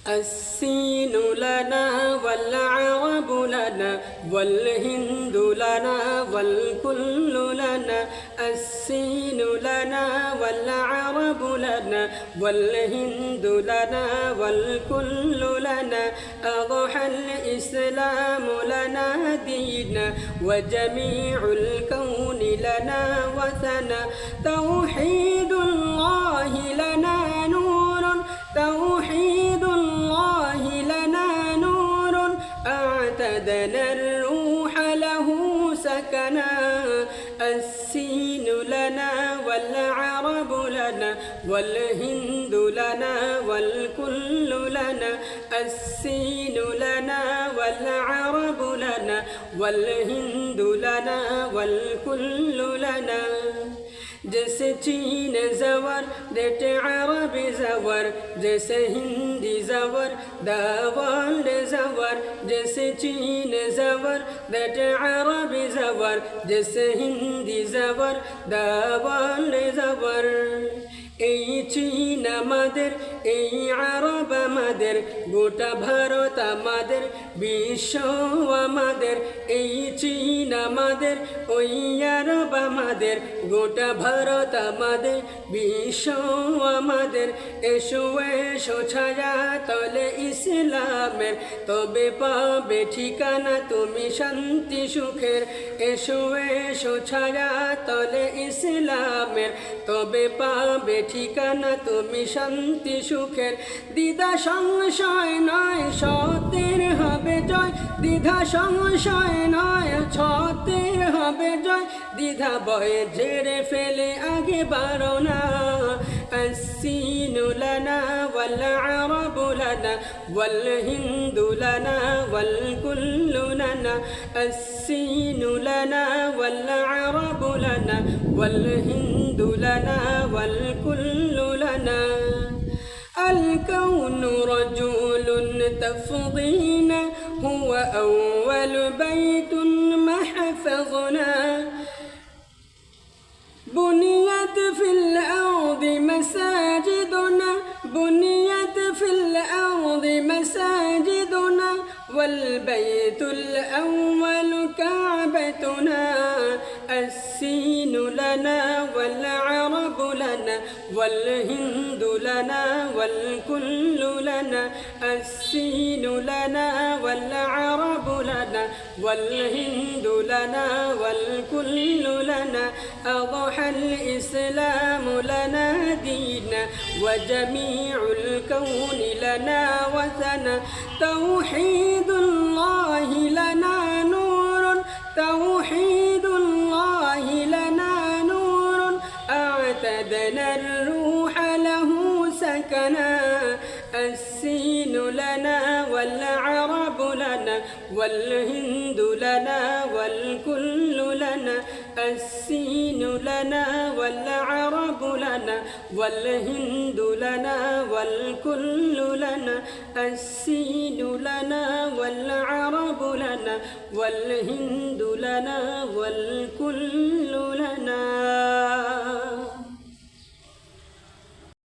السين لنا والعرب لنا والهند لنا والكل لنا السين لنا والعرب لنا والهند لنا والكل لنا أضحى الإسلام لنا دينا وجميع الكون لنا وثنا توحيد الله لنا نور توحيد الله لنا نور أعتدنا الروح له سكنا السين لنا والعرب لنا والهند لنا والكل لنا السين لنا والعرب لنا والهند لنا والكل لنا जैसे चीन जवर डेट अरब जवर जैसे हिंदी जवर द वर्ल्ड जवर जैसे चीन जवर डेट अरब जवर जैसे हिंदी जवर द वर्ल्ड जवर এই চীন আমাদের এই আরব আমাদের গোটা ভারত আমাদের বিশ্ব আমাদের এই চীন আমাদের ওই আরব আমাদের গোটা ভারত আমাদের বিশ্ব আমাদের এসো এসো ছায়া তলে ইসলামের তবে পাবে ঠিকানা তুমি শান্তি সুখের এসো এসো ছায়া তলে ইসলামের তবে পাবে ঠিকানা তুমি শান্তি সুখের দ্বিধা সংশয় নয় সত্যের হবে জয় দ্বিধা সংশয় নয় সত্যের হবে জয় দ্বিধা ভয়ে ঝেড়ে ফেলে আগে বাড়ো না السين لنا والعرب لنا والهند لنا والكل لنا السين لنا والعرب لنا والهند لنا والكل لنا الكون رجل تفضينا هو أول بيت محفظنا بنيت في الأرض مساجدنا بنيت في الأرض مساجدنا والبيت الأول كعبتنا السين لنا والعرب لنا والهند لنا والكل لنا السين لنا والعرب لنا والهند لنا والكل لنا أضحى الإسلام لنا دينا وجميع الكون لنا وثنا توحيد الله لنا نور توحيد الله لنا نور أعتدنا الروح له سكنا السين لنا والعرب لنا والهند لنا والكل لنا السين لنا والعرب لنا والهند لنا والكل لنا السين لنا والعرب لنا والهند لنا والكل لنا